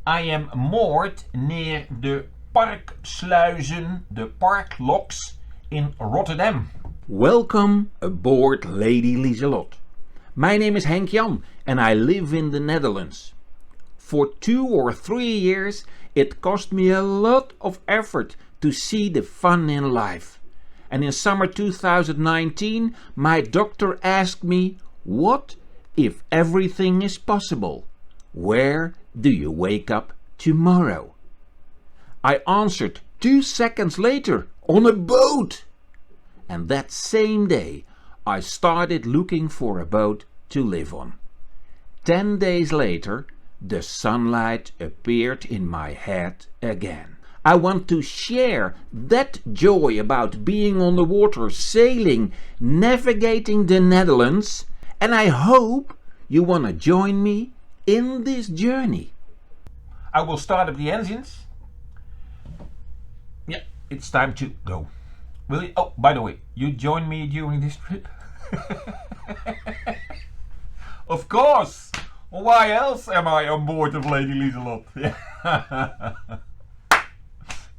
I am moored near the parksluizen, the park locks in Rotterdam. Welcome aboard Lady Lieselot. My name is Henk-Jan and I live in the Netherlands. For 2 or 3 years it cost me a lot of effort to see the fun in life. And in summer 2019 my doctor asked me, what if everything is possible? Where do you wake up tomorrow? I answered 2 seconds later, on a boat. And that same day I started looking for a boat to live on. 10 days later the sunlight appeared in my head again. I want to share that joy about being on the water, sailing, navigating the Netherlands, and I hope you want to join me in this journey. I will start up the engines. Yeah, it's time to go. Will you? Oh, by the way, you join me during this trip? Of course! Why else am I on board of Lady Lieselot?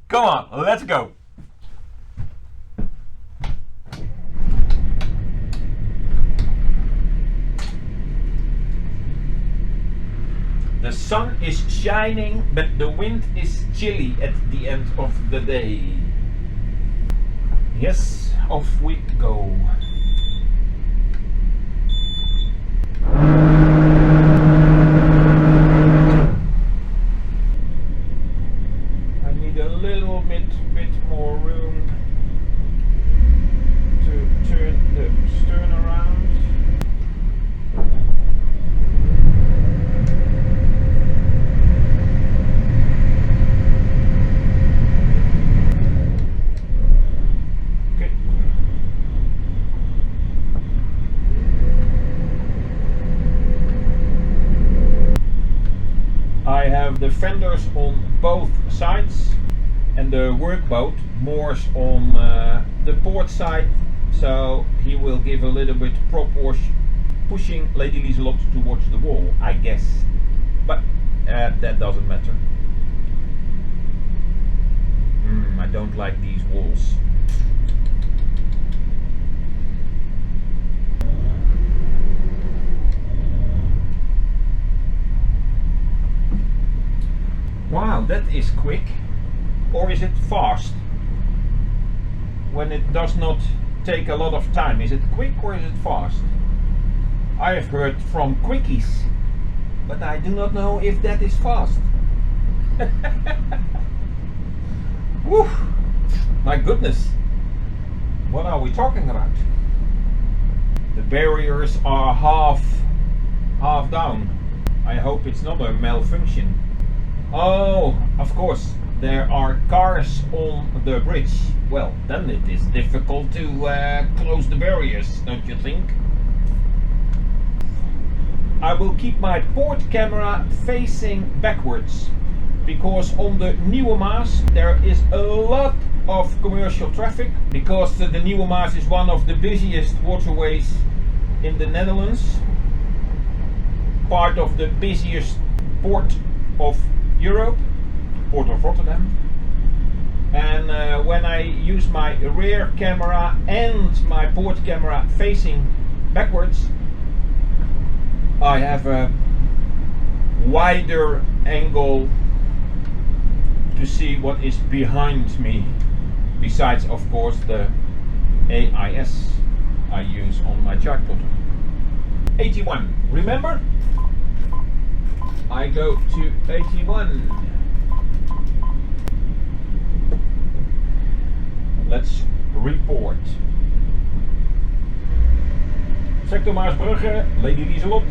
Come on, let's go! The sun is shining, but the wind is chilly at the end of the day. Yes, off we go. I need a little bit more room to turn the stern around. I have the fenders on both sides and the workboat moors on the port side, so he will give a little bit prop wash, pushing Lady Lieselot towards the wall, I guess, but that doesn't matter. I don't like these walls. Wow, that is quick. Or is it fast? When it does not take a lot of time, is it quick or is it fast? I have heard from quickies, but I do not know if that is fast. Woo! My goodness, what are we talking about? The barriers are half down. I hope it's not a malfunction. Oh, of course, there are cars on the bridge. Well, then it is difficult to close the barriers, don't you think? I will keep my port camera facing backwards, because on the Nieuwe Maas there is a lot of commercial traffic, because the Nieuwe Maas is one of the busiest waterways in the Netherlands, part of the busiest port of Europe, Port of Rotterdam. And when I use my rear camera and my port camera facing backwards, I have a wider angle to see what is behind me, besides of course the AIS I use on my tripod. 81, remember? I go to 81. Let's report. Sector Maasbrugge, Lady Lieselot.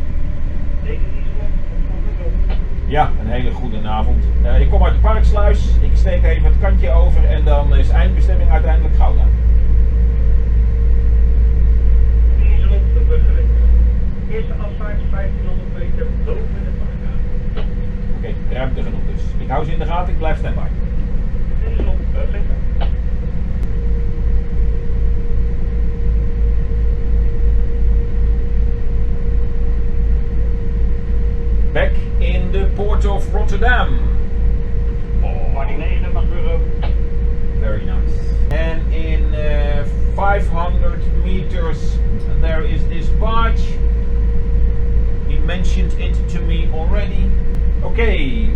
Ja, een hele goede avond. Ik kom uit de Parksluis, ik steek even het kantje over en dan is eindbestemming uiteindelijk Gouda. Lieselot, de Brugge. Eerste afsluit 1500 meter boven de park. Oké, ruimte genoeg dus. Ik hou ze in de gaten, ik blijf standby. Lieselot, Brugge. Back in in the port of Rotterdam. Very nice. And in 500 meters there is this barge. He mentioned it to me already. Okay,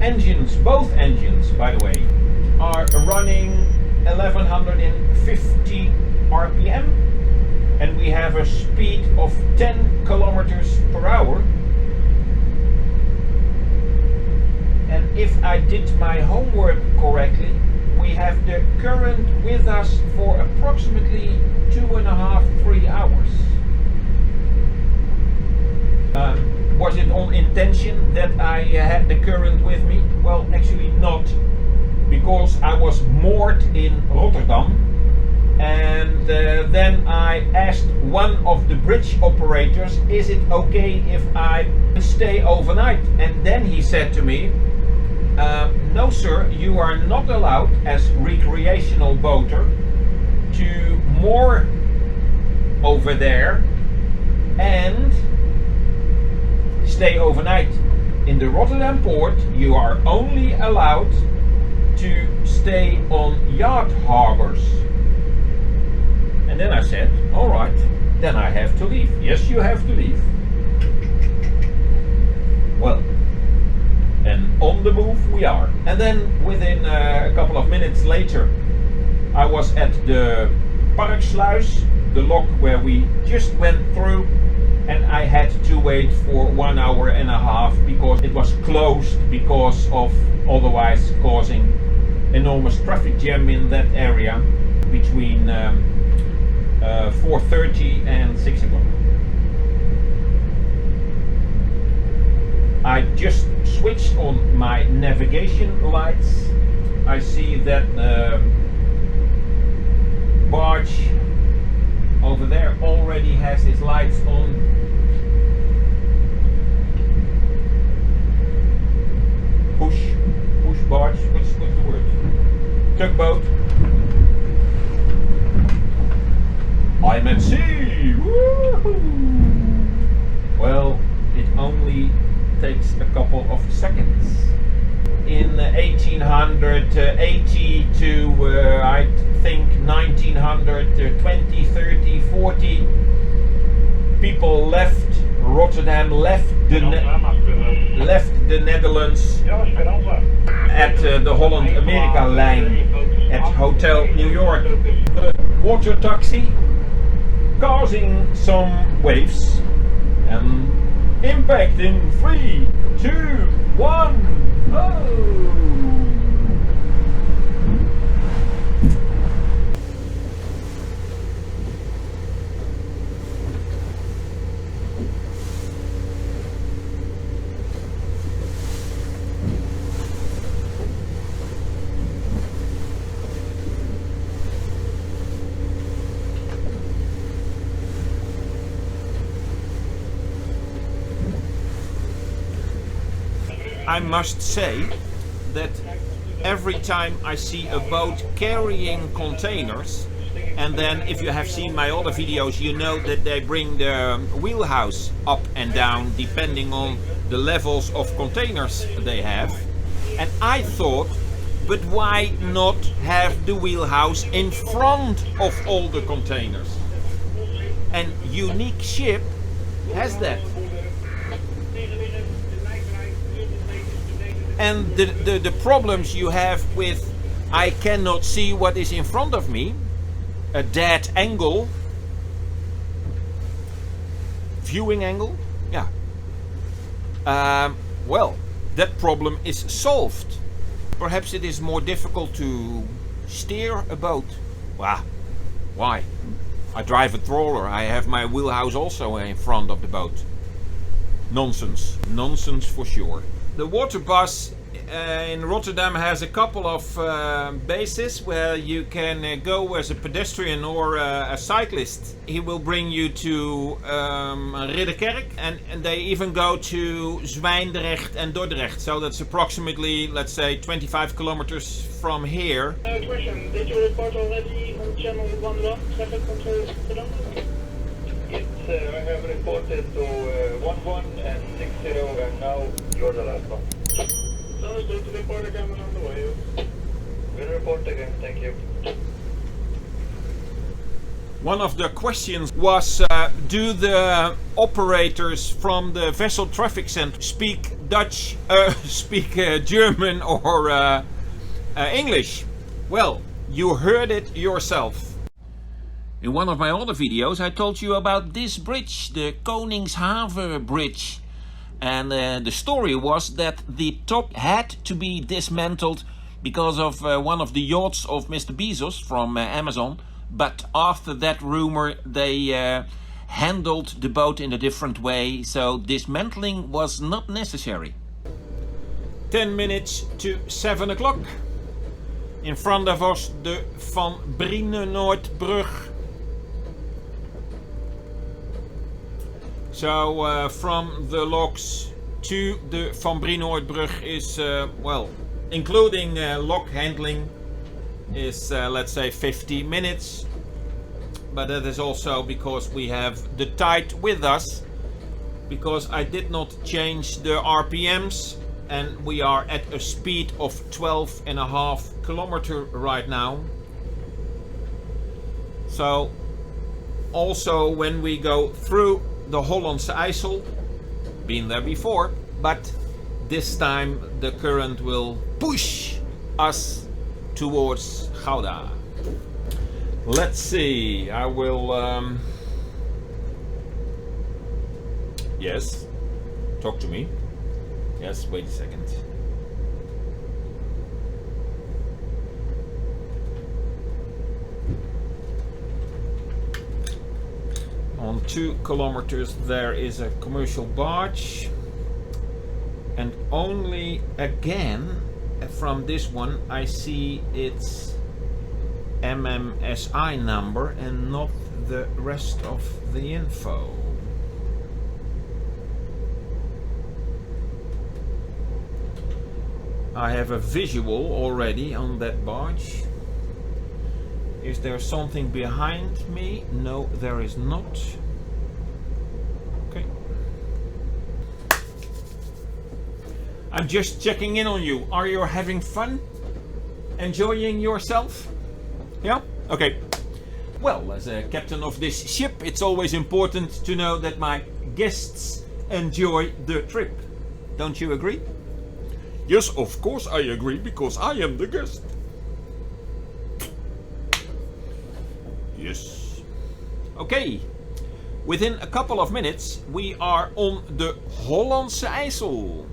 engines, both engines by the way, are running 1150 RPM and we have a speed of 10 kilometers per hour. And if I did my homework correctly, we have the current with us for approximately 2.5–3 hours. Was it on intention that I had the current with me? Well, actually not, because I was moored in Rotterdam and then I asked one of the bridge operators, is it okay if I stay overnight? And then he said to me, no sir, you are not allowed as recreational boater to moor over there and stay overnight. In the Rotterdam port you are only allowed to stay on yacht harbors. And then I said, alright, then I have to leave. Yes, you have to leave. Well, and on the move we are. And then within a couple of minutes later I was at the Parksluis, the lock where we just went through, and I had to wait for 1.5 hours because it was closed because of otherwise causing enormous traffic jam in that area between 4:30 and 6 o'clock. I just switched on my navigation lights. I see that barge over there already has his lights on. Push barge, what's the word? Tugboat. I'm at sea! Woohoo! Well, it only takes a couple of seconds. In 1880 to I think 1920, 30, 40 people left Rotterdam, left the Netherlands at the Holland-Amerika line at Hotel New York. The water taxi causing some waves and impact in 3, 2, 1. Oh! I must say that every time I see a boat carrying containers, and then if you have seen my other videos, you know that they bring the wheelhouse up and down depending on the levels of containers they have. And I thought, but why not have the wheelhouse in front of all the containers? And Unique Ship has that. And the problems you have with I cannot see what is in front of me, a dead angle, viewing angle, yeah. Well, that problem is solved. Perhaps it is more difficult to steer a boat. Wow, why? I drive a trawler, I have my wheelhouse also in front of the boat. Nonsense, nonsense for sure. The water bus in Rotterdam has a couple of bases where you can go as a pedestrian or a cyclist. He will bring you to Ridderkerk and they even go to Zwijndrecht and Dordrecht. So that's approximately, let's say, 25 kilometers from here. Question, did you report already on channel 1 traffic control? Yes. I have reported to 11 and 60, and now you're the last one. So, just report again on the way. We'll report again, thank you. One of the questions was, do the operators from the vessel traffic center speak Dutch, speak German or English? Well, you heard it yourself. In one of my other videos I told you about this bridge, the Koningshaven Bridge. And the story was that the top had to be dismantled because of one of the yachts of Mr. Bezos from Amazon. But after that rumor they handled the boat in a different way, so dismantling was not necessary. 10 minutes to 7 o'clock. In front of us the Van Brienenoordbrug. So from the locks to the Van Brienenoordbrug is, well, including lock handling, is let's say 50 minutes. But that is also because we have the tide with us, because I did not change the RPMs and we are at a speed of 12.5 kilometers right now. So also when we go through the Hollandse IJssel, been there before, but this time the current will push us towards Gouda. Let's see, I will yes, talk to me. Yes, wait a second. On 2 kilometers there is a commercial barge, and only again from this one I see its MMSI number and not the rest of the info. I have a visual already on that barge. Is there something behind me? No, there is not. Okay. I'm just checking in on you. Are you having fun? Enjoying yourself? Yeah? Okay. Well, as a captain of this ship, it's always important to know that my guests enjoy the trip. Don't you agree? Yes, of course I agree, because I am the guest. Yes. Okay. Within a couple of minutes we are on the Hollandse IJssel.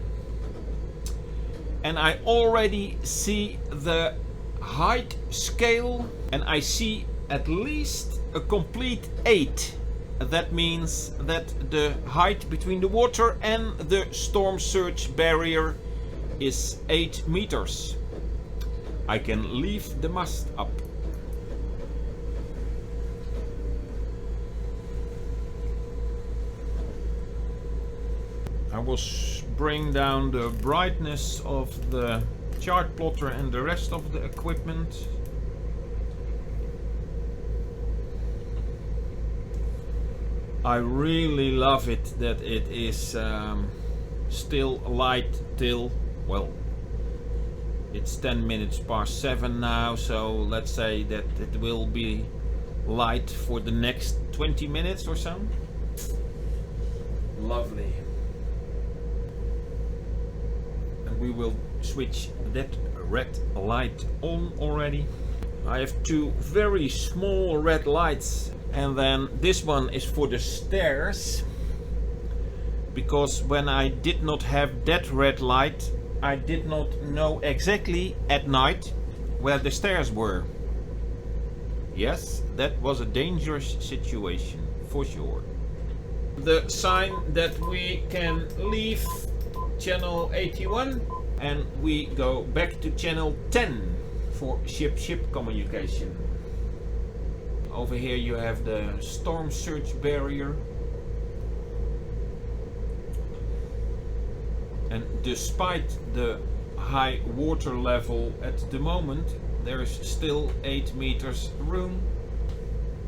And I already see the height scale, and I see at least a complete 8. That means that the height between the water and the storm surge barrier is 8 meters. I can leave the mast up. I will bring down the brightness of the chart plotter and the rest of the equipment. I really love it that it is still light till, well, it's 10 minutes past 7 now, so let's say that it will be light for the next 20 minutes or so. Lovely. And we will switch that red light on already. I have 2 very small red lights, and then this one is for the stairs, because when I did not have that red light I did not know exactly at night where the stairs were. Yes, that was a dangerous situation for sure. The sign that we can leave channel 81 and we go back to channel 10 for ship-ship communication. Over here you have the storm surge barrier. And despite the high water level at the moment, there is still 8 meters room.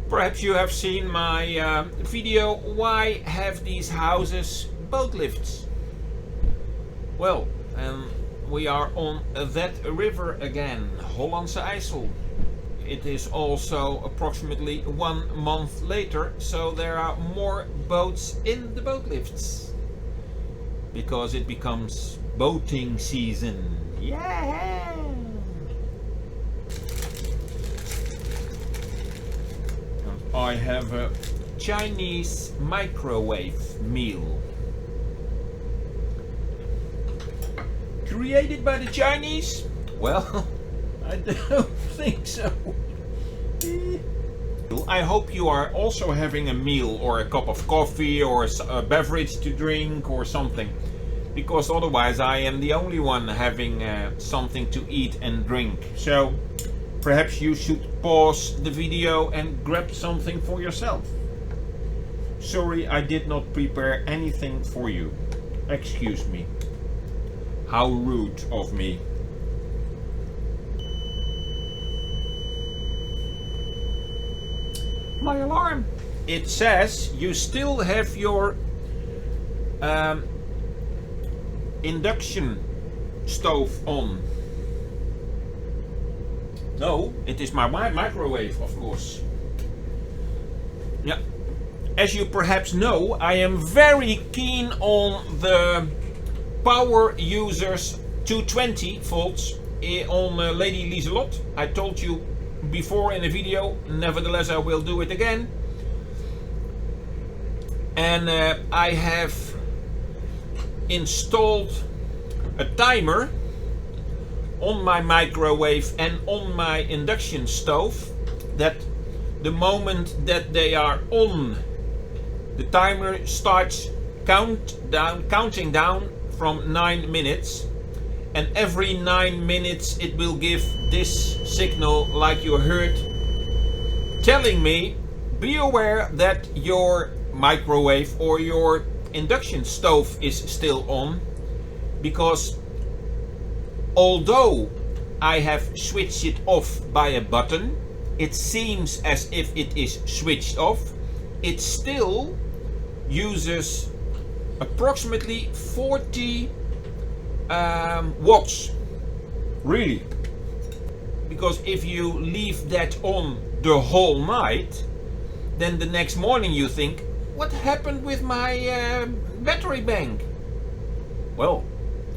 Perhaps you have seen my video, why have these houses boat lifts? Well, we are on that river again, Hollandse IJssel. It is also approximately 1 month later, so there are more boats in the boat lifts. Because it becomes boating season. Yeah! I have a Chinese microwave meal. Created by the Chinese? Well, I don't think so. I hope you are also having a meal or a cup of coffee or a beverage to drink or something. Because otherwise I am the only one having something to eat and drink. So perhaps you should pause the video and grab something for yourself. Sorry, I did not prepare anything for you. Excuse me. How rude of me. My alarm. It says you still have your induction stove on. No, it is my microwave, of course. Yeah. As you perhaps know, I am very keen on the power users 220 volts on Lady Lieselot. I told you before in a video, nevertheless I will do it again. And I have installed a timer on my microwave and on my induction stove, that the moment that they are on, the timer starts counting down from 9 minutes, and every 9 minutes it will give this signal like you heard, telling me, be aware that your microwave or your induction stove is still on, because although I have switched it off by a button, it seems as if it is switched off. It still uses approximately 40 watts. Really? Because if you leave that on the whole night, then the next morning you think, what happened with my battery bank? Well,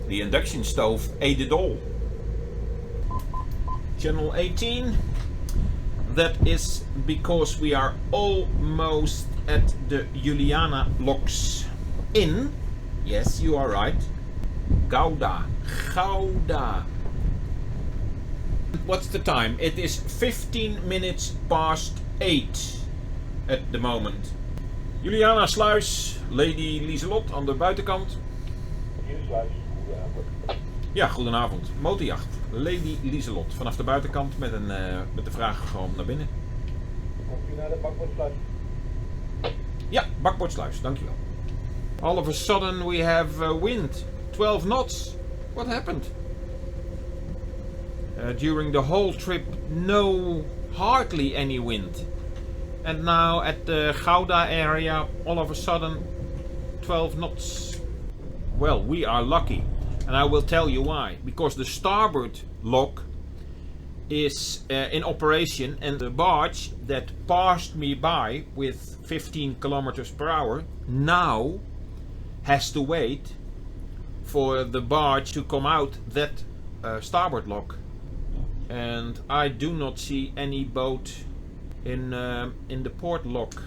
the induction stove ate it all. Channel 18. That is because we are almost at the Juliana locks in. Yes, you are right. Gouda. What's the time? It is 15 minutes past 8 at the moment. Juliana sluis, Lady Lieselot aan de buitenkant. Ja, goedenavond. Motorjacht, Lady Lieselot. Vanaf de buitenkant met de vraag gewoon naar binnen. Komt u naar de bakboordsluis? Ja, bakboordsluis, dankjewel. All of a sudden we have wind, 12 knots. What happened? During the whole trip, hardly any wind. And now at the Gouda area, all of a sudden, 12 knots. Well, we are lucky. And I will tell you why. Because the starboard lock is in operation, and the barge that passed me by with 15 kilometers per hour now has to wait for the barge to come out that starboard lock. And I do not see any boat in the port lock.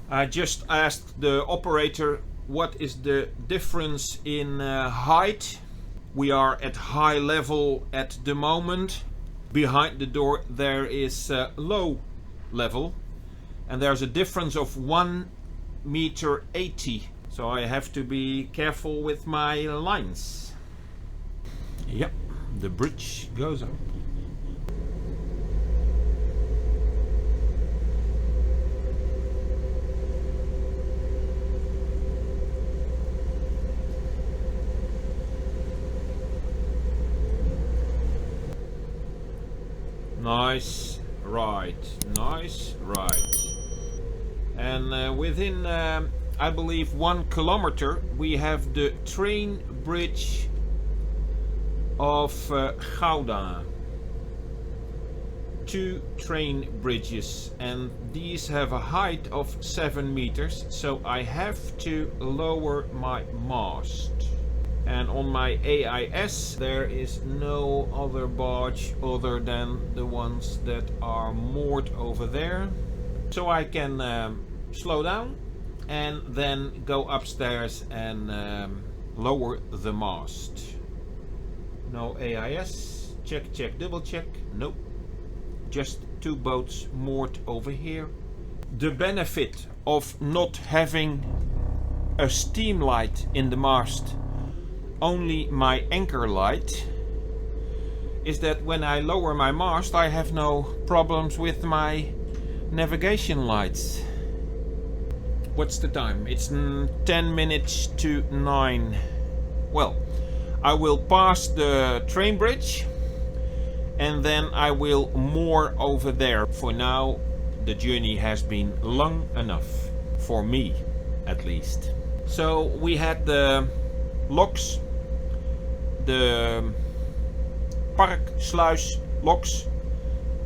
I just asked the operator what is the difference in height. We are at high level at the moment. Behind the door there is low level, and there's a difference of 1 meter 80. So I have to be careful with my lines. Yep, the bridge goes up. nice ride. And within I believe 1 kilometer we have the train bridge of Gouda. 2 train bridges, and these have a height of 7 meters, so I have to lower my mast. And on my AIS there is no other barge other than the ones that are moored over there, so I can slow down and then go upstairs and lower the mast. No AIS, check, double check, nope. Just 2 boats moored over here. The benefit of not having a steam light in the mast, only my anchor light, is that when I lower my mast I have no problems with my navigation lights. What's the time? It's 10 minutes to 9. Well, I will pass the train bridge and then I will moor over there. For now the journey has been long enough, for me at least. So we had the locks, the Parksluis locks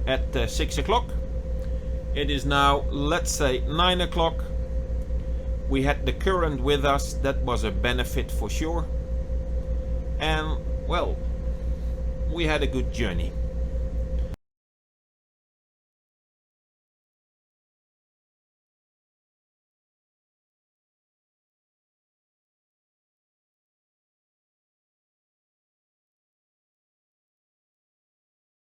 at 6 o'clock. It is now, let's say, 9 o'clock. We had the current with us, that was a benefit for sure. And well, we had a good journey.